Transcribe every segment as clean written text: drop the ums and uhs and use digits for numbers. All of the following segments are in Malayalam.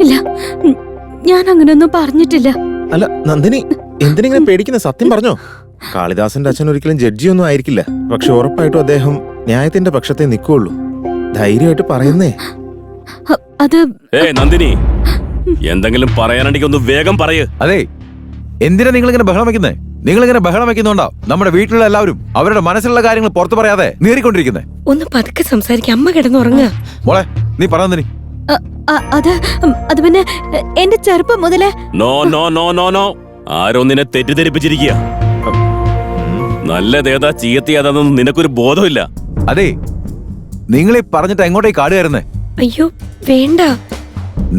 ഇല്ല, ഞാൻ അങ്ങനെയൊന്നും പറഞ്ഞിട്ടില്ല. അല്ല നന്ദിനി, എന്തിനിങ്ങനെ പേടിക്കുന്ന? സത്യം പറഞ്ഞോ. കാളിദാസന്റെ അച്ഛൻ ഒരിക്കലും ജഡ്ജിയൊന്നും ആയിരിക്കില്ല. പക്ഷെ ഉറപ്പായിട്ടും അദ്ദേഹം ന്യായത്തിന്റെ പക്ഷത്തെ നിൽക്കുള്ളൂ. ധൈര്യമായിട്ട് പറയുന്നേ. അത് നന്ദിനി, എന്തെങ്കിലും പറയാനുണ്ടെങ്കിൽ ഒന്ന് വേഗം പറയ്. അതെ, എന്തിനാ നിങ്ങളിങ്ങനെ ബഹളം വെക്കുന്നേ? നിങ്ങളിങ്ങനെ ബഹളം വെക്കുന്നുണ്ടോ നമ്മുടെ വീട്ടിലുള്ള എല്ലാവരും അവരുടെ മനസ്സിലുള്ള കാര്യങ്ങൾ പുറത്തു പറയാതെ നീറിക്കൊണ്ടിരിക്കുന്നേ? ഒന്ന് പതുക്കെ സംസാരിക്കാം, അമ്മ കിടന്നുറങ്ങുക. മോളെ, നീ പറഞ്ഞ അത് പിന്നെ എന്റെ ചെറുപ്പം മുതലേ. No no no no no, ആരോ നിന്നെ തെറ്റിദ്ധരിപ്പിച്ചിരിക്കുക. നല്ലതേതാ ചീത്തയേതാണെന്നും നിനക്കൊരു ബോധമില്ല. അതെ, നിങ്ങളീ പറഞ്ഞിട്ട് എങ്ങോട്ടേ കാട് കയറുന്നേ? അയ്യോ വേണ്ട,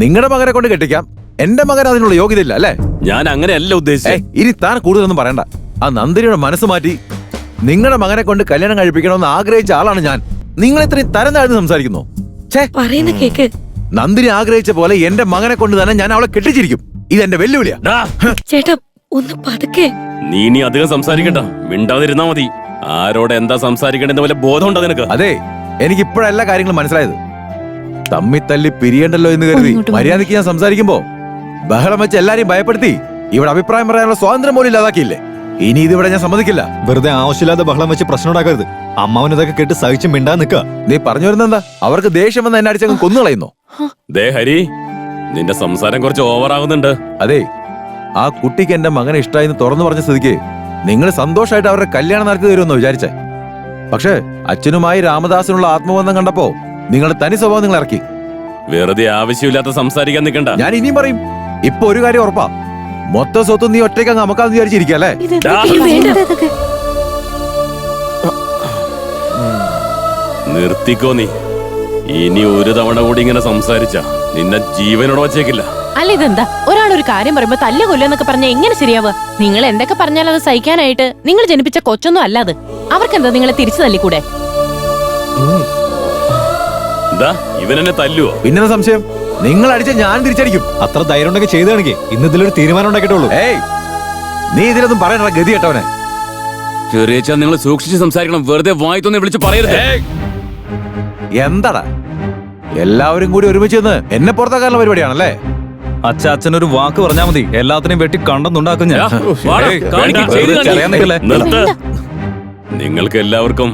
നിങ്ങളുടെ മകനെ കൊണ്ട് കെട്ടിക്കാം, എന്റെ മകൻ അതിനുള്ള യോഗ്യതയില്ല അല്ലേ? ഞാൻ അങ്ങനെയല്ല ഉദ്ദേശിച്ചത്. ഇനി താൻ കൂടുതലൊന്നും പറയണ്ട. ആ നന്ദിനിയുടെ മനസ്സ് മാറ്റി നിങ്ങളുടെ മകനെ കൊണ്ട് കല്യാണം കഴിപ്പിക്കണമെന്ന് ആഗ്രഹിച്ച ആളാണ് ഞാൻ. നിങ്ങൾ ഇത്രയും തരം താഴ്ന്ന് സംസാരിക്കുന്നു. പറയുന്ന കേക്ക്. നന്ദിനി ആഗ്രഹിച്ച പോലെ എന്റെ മകനെ കൊണ്ട് തന്നെ ഞാൻ അവളെ കെട്ടിച്ചിരിക്കും. ഇതെന്റെ വെല്ലുവിളിയാ. ചേട്ടാ ഒന്ന് പതുക്കെ. നീ ഇനി അധികം സംസാരിക്കണ്ട, മിണ്ടാതിരുന്നാ മതി. ആരോട് എന്താ സംസാരിക്കണ്ടെന്ന് വല്ല ബോധമുണ്ടോ നിനക്ക്? അതെ, എനിക്ക് ഇപ്പോഴെല്ലാ കാര്യങ്ങളും മനസ്സിലായത്. തമ്മി തല്ലി പിരിയണ്ടല്ലോ എന്ന് കരുതി മര്യാദയ്ക്ക് ഞാൻ സംസാരിക്കുമ്പോ ബഹളം വെച്ച് എല്ലാരെയും ഭയപ്പെടുത്തി ഇവിടെ അഭിപ്രായം പറയാനുള്ള സ്വാതന്ത്ര്യം പോലും ഇല്ലാതാക്കിയില്ലേ? ഇനി ഇതിവിടെ ഞാൻ സമ്മതിക്കില്ല. വെറുതെ ആവശ്യമില്ലാതെ ബഹളം വെച്ച് പ്രശ്നം ഉണ്ടാക്കരുത്. അമ്മാവനതൊക്കെ കേട്ട് സഹിച്ച് മിണ്ടാ നിക്ക. നീ പറഞ്ഞു വരുന്നെന്താ? അവർക്ക് ദേഷ്യം വന്ന് എന്നെ അടിച്ചങ്ങ് കൊന്നുകളയുന്നോ? ദേ ഹരി, നിന്റെ സംസാരം കുറച്ച് ഓവറാകുന്നുണ്ട്. അതെ, ആ കുട്ടിക്ക് എന്റെ മകനെ ഇഷ്ടമായിന്ന് തുറന്നു പറഞ്ഞ സ്ഥിതിക്ക് നിങ്ങൾ സന്തോഷമായിട്ട് അവരുടെ കല്യാണം നടത്തി തരുമെന്നോ വിചാരിച്ചേ? പക്ഷേ അച്ഛനുമായി രാമദാസിനുള്ള ആത്മബന്ധം കണ്ടപ്പോ നിങ്ങളുടെ തനി സ്വഭാവം നിങ്ങൾ ഇറക്കി. വെറുതെ ആവശ്യമില്ലാത്ത സംസാരിക്കാൻ നിൽക്കണ്ട. ഞാൻ ഇനിയും പറയും. ഇപ്പൊ ഒരു കാര്യം ഉറപ്പാ, മൊത്തം സ്വത്തും നീ ഒറ്റയ്ക്ക് അങ്ങ് അമക്കാന്ന് വിചാരിച്ചിരിക്കല്ലേ? നിർത്തിക്കോ നീ. ഇനി ഒരു തവണ കൂടി ഇങ്ങനെ സംസാരിച്ച നിന്നെ ജീവനോട് വച്ചേക്കില്ല. അല്ല, ഇതെന്താ ഒരാളൊരു കാര്യം പറയുമ്പോ തല്ല് കൊല്ലുന്നൊക്കെ പറഞ്ഞ എങ്ങനെ ശരിയാവുക? നിങ്ങൾ എന്തൊക്കെ പറഞ്ഞാലും അത് സഹിക്കാനായിട്ട് നിങ്ങൾ ജനിപ്പിച്ച കൊച്ചൊന്നും അല്ലാതെ. അവർക്കെന്താ നിങ്ങളെ തിരിച്ചു തല്ലിക്കൂടെ? ഇവനെന്നെ തല്ലുവോ? പിന്നെ സംശയം? നിങ്ങൾ അടിച്ച ഞാൻ തിരിച്ചടിക്കും. അത്ര ധൈര്യം ഉണ്ടെങ്കിൽ ചെയ്താണെങ്കിൽ ഇന്ന് ഇതിലൊരു തീരുമാനം ഉണ്ടാക്കിയിട്ടുള്ളൂ. ഏയ്, നീ ഇതിലൊന്നും പറയാനുള്ള ഗതി കേട്ടവനെ. ചെറിയച്ചാ, നിങ്ങൾ സൂക്ഷിച്ച് സംസാരിക്കണം. വെറുതെ വായിത്തൊന്നെ വിളിച്ച് പറയരുത്. എന്താടാ എല്ലാവരും കൂടി ഒരുമിച്ച് നിന്ന് എന്നെ പുറത്താക്കാനുള്ള പരിപാടിയാണല്ലേ? അച്ഛനൊരു വാക്ക് പറഞ്ഞാൽ മതി, എല്ലാത്തിനെയും വെട്ടി കണ്ടെന്നുണ്ടാക്കും ഞാൻ. നിങ്ങൾക്ക് എല്ലാവർക്കും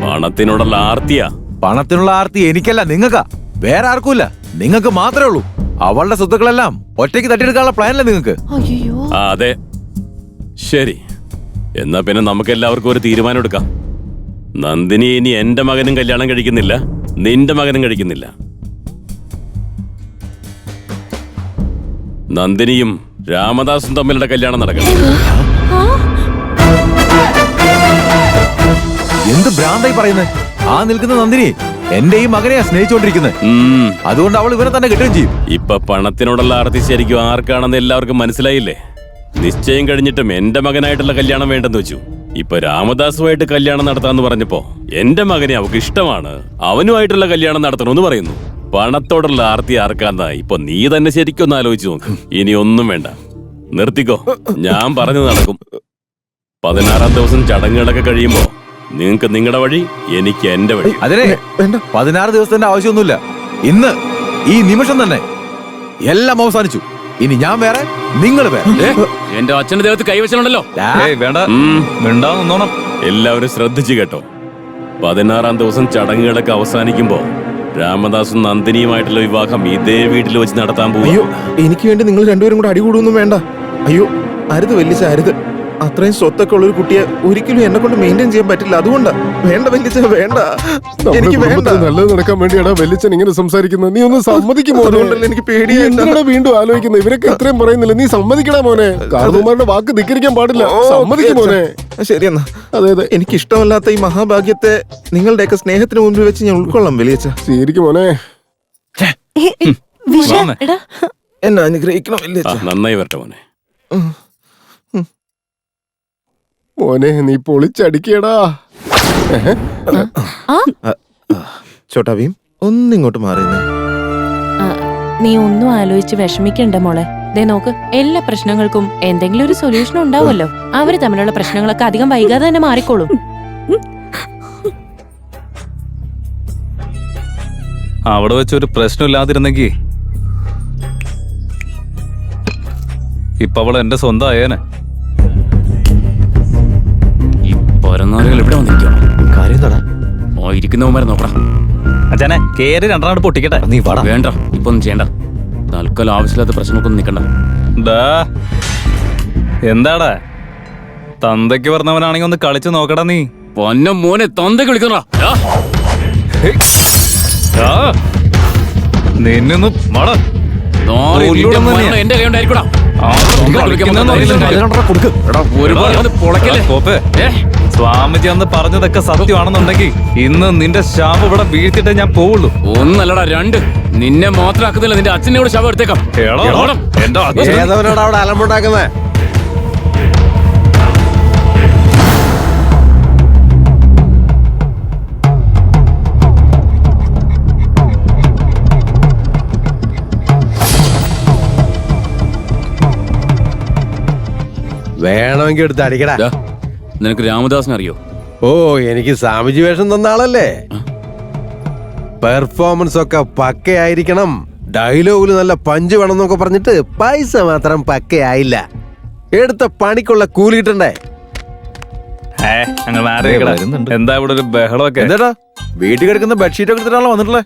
പണത്തിനോടുള്ള ആർത്തിയാ. പണത്തിനുള്ള ആർത്തി എനിക്കല്ല, നിങ്ങൾക്കാ. വേറെ ആർക്കുമില്ല, നിങ്ങൾക്ക് മാത്രമേ ഉള്ളൂ. അവളുടെ സ്വത്തുക്കളെല്ലാം ഒറ്റയ്ക്ക് തട്ടിയെടുക്കാനുള്ള പ്ലാനല്ലേ നിങ്ങൾക്ക്? അതെ, ശരി. എന്നാ പിന്നെ നമുക്ക് എല്ലാവർക്കും ഒരു തീരുമാനം എടുക്കാം. നന്ദിനി ഇനി എന്റെ മകനും കല്യാണം കഴിക്കുന്നില്ല, നിന്റെ മകനും കഴിക്കുന്നില്ല. നന്ദിനിയും രാമദാസും തമ്മിലുള്ള കല്യാണം നടക്കണം. എന്ത് ഭ്രാന്തായി പറയുന്നത്? ആ നിൽക്കുന്ന നന്ദിനി എന്റെ ഈ മകനെയാ സ്നേഹിച്ചുകൊണ്ടിരിക്കുന്നത്. അതുകൊണ്ട് അവൾ ഇവനെ തന്നെ കിട്ടുകയും ചെയ്യും. ഇപ്പൊ പണത്തിനോടുള്ള ആർത്തി ശരിക്കും ആർക്കാണെന്ന് എല്ലാവർക്കും മനസ്സിലായില്ലേ? നിശ്ചയം കഴിഞ്ഞിട്ടും എന്റെ മകനായിട്ടുള്ള കല്യാണം വേണ്ടെന്ന് വെച്ചു. ഇപ്പൊ രാമദാസുമായിട്ട് കല്യാണം നടത്താന്ന് പറഞ്ഞപ്പോ എന്റെ മകനെ അവൾക്ക് ഇഷ്ടമാണ്, അവനുമായിട്ടുള്ള കല്യാണം നടത്തണമെന്ന് പറയുന്നു. പണത്തോടുള്ള ആർത്തി ആർക്കാന്നാ ഇപ്പൊ നീ തന്നെ ശരിക്കും ഒന്ന് ആലോചിച്ച് നോക്ക്. ഇനി ഒന്നും വേണ്ട, നിർത്തിക്കോ. ഞാൻ പറഞ്ഞു നടക്കും. 16-ാം ദിവസം ചടങ്ങുകളൊക്കെ കഴിയുമ്പോ നിങ്ങൾക്ക് നിങ്ങളുടെ വഴി, എനിക്ക് എന്റെ വഴി. അതിനെ 16 ദിവസത്തിന്റെ ആവശ്യമൊന്നുമില്ല. ഇന്ന് ഈ നിമിഷം തന്നെ എല്ലാം അവസാനിച്ചു. ഇനി ഞാൻ വേറെ, നിങ്ങൾ വേറെ. എന്റെ അച്ഛന്റെ ദേഹത്ത് കൈവച്ചനുണ്ടല്ലോ. വേണ്ട, എല്ലാവരും ശ്രദ്ധിച്ചു കേട്ടോ. 16-ാം ദിവസം ചടങ്ങുകളൊക്കെ അവസാനിക്കുമ്പോ രാമദാസും നന്ദിനിയുമായിട്ടുള്ള വിവാഹം ഇതേ വീട്ടിൽ വെച്ച് നടത്താൻ പോകും. അയ്യോ, എനിക്ക് വേണ്ടി നിങ്ങൾ രണ്ടുപേരും കൂടെ അടികൂടൊന്നും വേണ്ട. അയ്യോ, അരുത് വല്യച്ഛ, അരുത്. അത്രയും സ്വത്തൊക്കെ ഉള്ള ഒരു കുട്ടിയെ ഒരിക്കലും എന്നെ കൊണ്ട് മെയിൻറ്റെയിൻ ചെയ്യാൻ പറ്റില്ല. അതുകൊണ്ടാ. വേണ്ട വല്യച്ഛ, വേണ്ട. എനിക്ക് വേണ്ട. നല്ലത് നടക്കാൻ വേണ്ടിയാടാ വല്യച്ഛൻ ഇങ്ങനെ സംസാരിക്കുന്നത്. നീ ഒന്ന് സമ്മതിക്കുമോ? അതുകൊണ്ടല്ലേ എനിക്ക് പേടിയാണ്. വീണ്ടും ആലോചിക്കുന്നത്. ഇവരൊക്കെ ഇത്രയും പറയുന്നില്ല, നീ സമ്മതിക്കടാ മോനെ. കാരണവന്മാരുടെ വാക്ക് ധിക്കരിക്കാൻ പാടില്ല. സമ്മതിക്കും മോനെ. ശരിയെന്നാ. അതെ അതെ, എനിക്ക് ഇഷ്ടമല്ലാത്ത ഈ മഹാഭാഗ്യത്തെ നിങ്ങളുടെയൊക്കെ സ്നേഹത്തിന് മുമ്പിൽ വെച്ച് ഞാൻ ഉൾക്കൊള്ളാം വലിയച്ഛ. ശരിക്കും മോനെ. എന്നെ അനുഗ്രഹിക്കണം വലിയച്ഛ. നന്നായി വരട്ടെ മോനെ. മോനെ, നീ പൊളിച്ചടിക്കടാ. ചോട്ടാ ഭീം, ഒന്നിങ്ങോട്ട് മാറിയുന്നേ. നീ ഒന്നും ആലോചിച്ച് വിഷമിക്കണ്ട മോളെ. ദേ നോക്ക്, എല്ലാ പ്രശ്നങ്ങൾക്കും എന്തെങ്കിലും ഒരു സൊല്യൂഷൻ ഉണ്ടാവുമല്ലോ. അവര് തമ്മിലുള്ള പ്രശ്നങ്ങളൊക്കെ അധികം വൈകാതെ തന്നെ മാറിക്കോളും. അവിടെ വെച്ചൊരു പ്രശ്നം ഇല്ലാതിരുന്നെങ്കിൽ ഇപ്പൊ അവൾ എന്റെ സ്വന്തം ആയേനെ. ഈ പരനാലുകൾ എവിടെ വന്നിരിക്കണം? കാര്യം എന്താടാ? ഓ ഇരിക്കുന്നവന്മാരെ നോക്കടാ. അച്ഛനെ കേറി രണ്ടെണ്ണം പൊട്ടിക്കട്ടെ. നീ വാടാ. വേണ്ട ഇപ്പൊ ഒന്നും ചെയ്യണ്ട. തൽക്കാലം ആവശ്യമില്ലാത്ത പ്രശ്നമൊക്കെ നിൽക്കണ്ട. ഡാ എന്താടാ തന്തയ്ക്ക് പറഞ്ഞവനാണെങ്കിൽ ഒന്ന് കളിച്ചു നോക്കടാ നീ. പൊന്ന മോനെ തന്തയ്ക്ക് വിളിക്കണ നിന്നൊന്ന് മട എന്റെ കൈണ്ടായിരിക്കടാ. ഒരുപാട് പൊളക്കല്ലേ. സ്വാമിജി അന്ന് പറഞ്ഞതൊക്കെ സത്യമാണെന്നുണ്ടെങ്കിൽ ഇന്ന് നിന്റെ ശാപം ഇവിടെ വീഴ്ത്തിട്ടേ ഞാൻ പോവുള്ളൂ. ഒന്നല്ലടാ രണ്ട്. നിന്നെ മാത്രമാക്കുന്നില്ല, നിന്റെ അച്ഛനെ കൂടെ ശവം എടുത്തേക്കാം. എന്റെ അച്ഛൻ ഏതവനോട് അവിടെ അലമ്പുണ്ടാക്കുന്നേ? വേണമെങ്കിൽ എടുത്ത് അടിക്കടാ. ദാ, നിനക്ക് രാമദാസിനെ അറിയോ? ഓ, എനിക്ക് സ്വാമിജി വേഷം തന്ന ആളല്ലേ. പെർഫോമൻസ് ഒക്കെ പക്കയായിരിക്കണം. ഡയലോഗില് നല്ല പഞ്ച് വേണം എന്നൊക്കെ പറഞ്ഞിട്ട് പൈസ മാത്രം പക്കയായില്ല. എടുത്ത പണിക്കുള്ള കൂലി കിട്ടണ്ടേ? അങ്ങനെ മാറിയേക്കടാ. എന്താ ഇവിടെ ഒരു ബഹളമൊക്കെ? എന്താടാ വീട്ടിൽ കിടക്കുന്ന ബെഡ്ഷീറ്റ് ഒക്കെ എടുത്തിട്ടാണല്ലോ വന്നിട്ടുള്ളത്?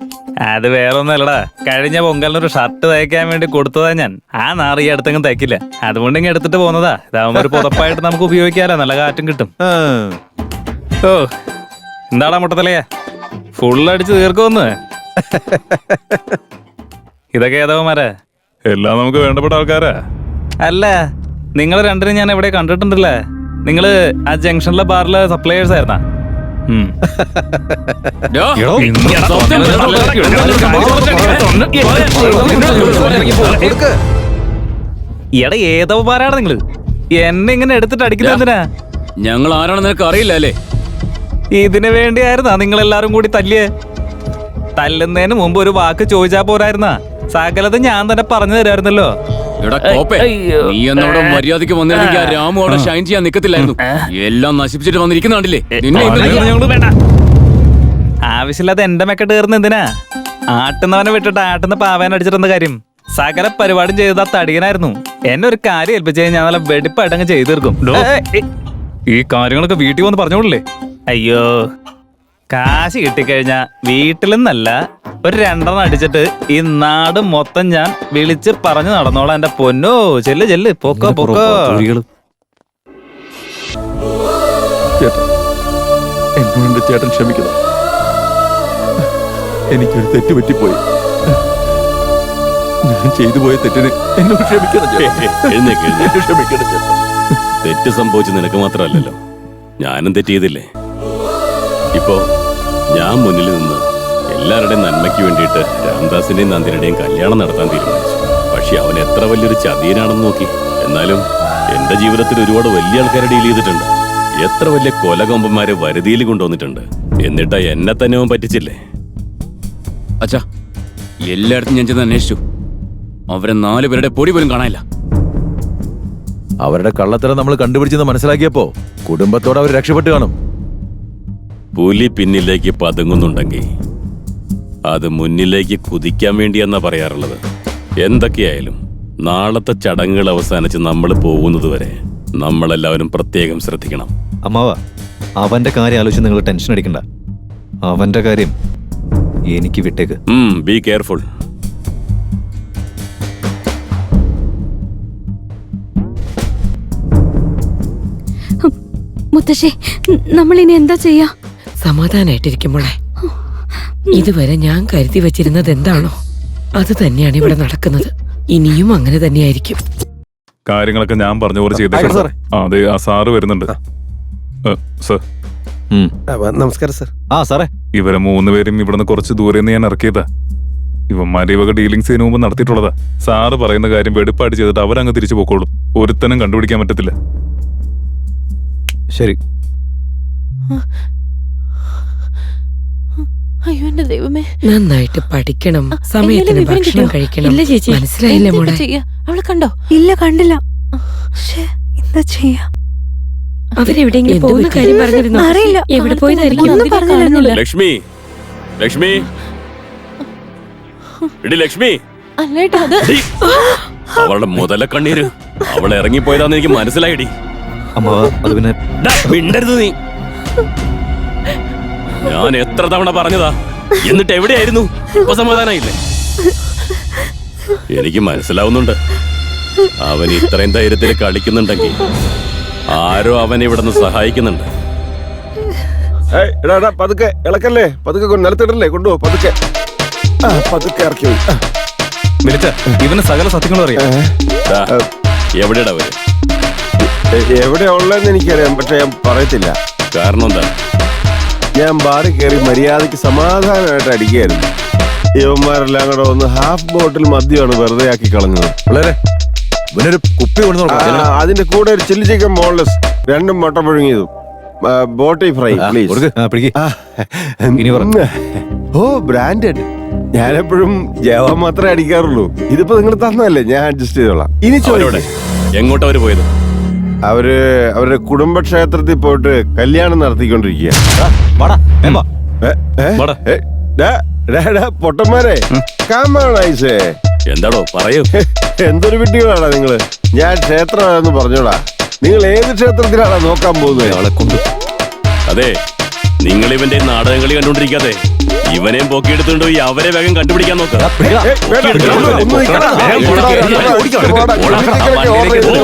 അത് വേറെ ഒന്നല്ലടാ, കഴിഞ്ഞ പൊങ്കലിനൊരു ഷർട്ട് തയ്ക്കാൻ വേണ്ടി കൊടുത്തതാ ഞാൻ. ആ നാറ് ഈ അടുത്തെങ്കിലും തയ്ക്കില്ല, അതുകൊണ്ട് ഇങ്ങനെ എടുത്തിട്ട് പോന്നതാ. ഇതാവുമ്പോ ഒരു പുതപ്പായിട്ട് നമുക്ക് ഉപയോഗിക്കാലോ, നല്ല കാറ്റും കിട്ടും. ഓ എന്താടാ മുട്ടത്തലയാ, ഫുള്ളടിച്ച് തീർക്കുമെന്ന്. ഇതൊക്കെ ഏതവന്മാരാ? എല്ലാം നമുക്ക് വേണ്ടപ്പെട്ട ആൾക്കാരാ. അല്ല, നിങ്ങൾ രണ്ടിനും ഞാൻ എവിടെ കണ്ടിട്ടുണ്ടല്ലേ? നിങ്ങള് ആ ജംഗ്ഷനിലെ ബാറിലെ സപ്ലയേഴ്സ് ആയിരുന്നാ? എടാ ഏതവന്മാരാണ് നിങ്ങള്? എന്നെ ഇങ്ങനെ എടുത്തിട്ട് അടിക്കുന്നത് എന്തിനാ? ഞങ്ങൾ ആരാണെന്ന് നിനക്ക് അറിയില്ല അല്ലേ? ഇതിനു വേണ്ടിയായിരുന്നാ നിങ്ങളെല്ലാരും കൂടി തല്ലിയേ? തല്ലുന്നതിന് മുമ്പ് ഒരു വാക്ക് ചോദിച്ചാ പോരായിരുന്നാ? സകലത് ഞാൻ തന്നെ പറഞ്ഞു തരായിരുന്നല്ലോ. നീ എന്നോട് മര്യാദക്ക് വന്നിരുന്നെങ്കിൽ ആ രാമു അവിടെ ഷൈൻ ചെയ്യാൻ നിക്കത്തില്ലായിരുന്നു. എല്ലാം നശിപ്പിച്ചിട്ട് വന്നിരിക്കുന്ന കണ്ടില്ലേ? വേണ്ട, ആവശ്യമില്ലാതെ എന്റെ മെക്കെട്ട് കയറുന്ന എന്തിനാ? ആട്ടുന്നവനെ വിട്ടിട്ട് ആട്ടുന്ന പാവാൻ അടിച്ചിട്ടെന്ത കാര്യം? സകല പരിപാടിയും ചെയ്ത തടിയനായിരുന്നു. എന്നെ ഒരു കാര്യം ഏൽപ്പിച്ച് ഞാൻ നല്ല വെടിപ്പായിട്ട് അങ്ങ് ചെയ്തു തീർക്കും. ഈ കാര്യങ്ങളൊക്കെ വീട്ടിൽ വന്ന് പറഞ്ഞോളില്ലേ? അയ്യോ, കാശ് കിട്ടിക്കഴിഞ്ഞാ വീട്ടിലെന്നല്ല ഒരു 2 അടിച്ചിട്ട് ഈ നാട് മൊത്തം ഞാൻ വിളിച്ച് പറഞ്ഞു നടന്നോളാം. എന്റെ പൊന്നോ, ചെല്ല് ചെല്ല്, പൊക്കോ പൊക്കോ. എന്നോട് എന്റെ ചേട്ടൻ ക്ഷമിക്കണം, എനിക്കൊരു തെറ്റ് പറ്റിപ്പോയി. ഞാൻ ചെയ്തു പോയ തെറ്റിന് എന്നോട് ക്ഷമിക്കണം ക്ഷമിക്കണം ചേട്ടാ. തെറ്റ് സംഭവിച്ചു നിനക്ക് മാത്രമല്ലല്ലോ, ഞാനും തെറ്റ് ചെയ്തില്ലേ? ഇപ്പോ ഞാൻ മുന്നിൽ നിന്ന് എല്ലാവരുടെയും നന്മയ്ക്ക് വേണ്ടിയിട്ട് രാംദാസിന്റെയും നന്ദിനിയുടെയും കല്യാണം നടത്താൻ തീരുമാനിച്ചു. പക്ഷെ അവൻ എത്ര വലിയൊരു ചതിയനാണെന്ന് നോക്കി. എന്നാലും എന്റെ ജീവിതത്തിൽ ഒരുപാട് വലിയ ആൾക്കാരെ ഡീൽ ചെയ്തിട്ടുണ്ട്. എത്ര വലിയ കൊലകൊമ്പന്മാരെ വരുതിയിൽ കൊണ്ടുവന്നിട്ടുണ്ട്. എന്നിട്ടാ എന്നെ തന്നെ അവൻ പറ്റിച്ചില്ലേ? അച്ഛാ, എല്ലായിടത്തും ഞാൻ ചെന്ന് അന്വേഷിച്ചു. അവരെ 4 പേരുടെ പൊടി പോലും കാണാനില്ല. അവരുടെ കള്ളത്തരം നമ്മൾ കണ്ടുപിടിച്ചെന്ന് മനസ്സിലാക്കിയപ്പോ കുടുംബത്തോടെ അവർ രക്ഷപ്പെട്ടു കാണും. പുലി പിന്നിലേക്ക് പതുങ്ങുന്നുണ്ടെങ്കിൽ അത് മുന്നിലേക്ക് കുതിക്കാൻ വേണ്ടിയെന്നാ പറയാറുള്ളത്. എന്തൊക്കെയായാലും നാളത്തെ ചടങ്ങുകൾ അവസാനിച്ച് നമ്മൾ പോകുന്നത് വരെ നമ്മളെല്ലാവരും പ്രത്യേകം ശ്രദ്ധിക്കണം. അമ്മാവ, അവന്റെ കാര്യം ആലോചിച്ച് നിങ്ങൾ ടെൻഷൻ അടിക്കണ്ട. അവന്റെ കാര്യം എനിക്ക് വിട്ടേക്ക്. Be careful. മുത്തശ്ശി, നമ്മൾ ഇനി എന്താ ചെയ്യാ? സമാധാനായിട്ടിരിക്കുമ്പോളെ, ഇതുവരെ ഞാൻ കരുതി വെച്ചിരുന്നത് എന്താണോ അത് തന്നെയാണ് ഇവിടെ നടക്കുന്നത്. ഇനിയും അങ്ങനെ തന്നെയായിരിക്കും. കാര്യങ്ങളൊക്കെ ഞാൻ പറഞ്ഞ പോലെ ചെയ്തേക്കാം. അതെ, ആ സാറ് വരുന്നുണ്ട്. സർ, നമസ്കാരം സർ. ആ സാറേ, ഇവരെ 3 പേരും ഇവിടുന്ന് കുറച്ച് ദൂരെ നിന്ന് ഞാൻ ഇറക്കിയതാ. ഇവന്മാരെ ഇവക ഡീലിങ്സ് ഇതിനു മുമ്പ് നടത്തിയിട്ടുള്ളതാ. സാറ് പറയുന്ന കാര്യം വെടിപ്പായിട്ട് ചെയ്തിട്ട് അവരങ്ങ് തിരിച്ചു പോക്കോളും. ഒരുത്തനും കണ്ടുപിടിക്കാൻ പറ്റത്തില്ല. ശരി. അയ്യോ എന്റെ ദൈവമേ, നന്നായിട്ട് പഠിക്കണം, സമയത്തിന് ഭക്ഷണം കഴിക്കണം. ഇല്ല ചേച്ചി, മനസ്സിലായില്ലേ മോളെ? അവളെ കണ്ടോ? ഇല്ല, കണ്ടില്ല. എന്താ ചെയ്യാ? അവരെവിടെയെങ്കിലും പോകുന്ന കാര്യം പറഞ്ഞിരുന്നു. അറിയില്ല, എവിടെ പോയതായിരിക്കും? ഒന്നും പറഞ്ഞില്ല. ലക്ഷ്മി, ലക്ഷ്മി, എടി ലക്ഷ്മി, അല്ലേട്ടാ അത് അവളുടെ മുതല കണ്ണീര് അവൾ ഇറങ്ങിപ്പോയതാന്ന് എനിക്ക് മനസ്സിലായിടി. അമ്മാവ അത് പിന്നെ ഡാ, മിണ്ടരുത് നീ. ഞാൻ എത്ര തവണ പറഞ്ഞതാ, എന്നിട്ട് എവിടെയായിരുന്നു? ഇപ്പൊ സമാധാനായില്ലേ? എനിക്ക് മനസ്സിലാവുന്നുണ്ട്, അവൻ ഇത്രയും ധൈര്യത്തിൽ കളിക്കുന്നുണ്ടെങ്കിൽ ആരോ അവനെ ഇവിടെ നിന്ന് സഹായിക്കുന്നുണ്ട്. എടാ പതുക്കെ ഇളക്കല്ലേ, പതുക്കെ നിലത്തിടല്ലേ, കൊണ്ടുപോ പതുക്കെ. പതുക്കെ ഇറക്കി പോയി. വിളിച്ച ഇവന് സകല സത്യങ്ങളും അറിയാം. ഡാ, എവിടെയാടാ അവര്? എവിടെയാ ഉള്ളതെന്ന് എനിക്കറിയാം, പക്ഷെ ഞാൻ പറയത്തില്ല. കാരണം എന്താ? ഞാൻ ബാറിൽ കയറി മര്യാദക്ക് സമാധാനമായിട്ട് അടിക്കുകയായിരുന്നു. ഇവന്മാരെല്ലാം കൂടെ ഒന്ന് ഹാഫ് ബോട്ടിൽ മദ്യമാണ് വെറുതെ ആക്കി കളഞ്ഞത്. പിള്ളേരെ ഇവനൊരു കുപ്പി കൊണ്ടു അതിന്റെ കൂടെ ഒരു ചില്ലി ചിക്കൻ ബോൺലെസ്, 2 മുട്ട പുഴുങ്ങിയതും, ബോട്ടി ഫ്രൈ പ്ലീസ്. പിടിക്ക്. ഇനി പറ. ഓ ബ്രാൻഡഡ്. ഞാനെപ്പോഴും ജവ മാത്രമേ അടിക്കാറുള്ളൂ. ഇതിപ്പോ നിങ്ങൾ തന്നല്ലേ, ഞാൻ അഡ്ജസ്റ്റ് ചെയ്തോളാം. ഇനി അവരോടെ എങ്ങോട്ടാ അവര് പോയത്? അവരുടെ കുടുംബക്ഷേത്രത്തിൽ പോയിട്ട് കല്യാണം നടത്തിക്കൊണ്ടിരിക്കുക. പൊട്ടന്മാരെ കാമാണൈസേ. എന്താടോ പറയൂ. എന്തൊരു വിട്ടികളാടാ നിങ്ങള്. ഞാൻ ക്ഷേത്രമാണെന്ന് പറഞ്ഞോടാ. നിങ്ങൾ ഏത് ക്ഷേത്രത്തിലാണോ നോക്കാൻ പോകുന്നത്? അതെ, നിങ്ങൾ ഇവന്റെ നാടകങ്ങളി കണ്ടുകൊണ്ടിരിക്കാതെ ഇവനെയും പൊക്കിയെടുത്തുകൊണ്ട് പോയി അവരെ വേഗം കണ്ടുപിടിക്കാൻ നോക്കാം. ഒന്നും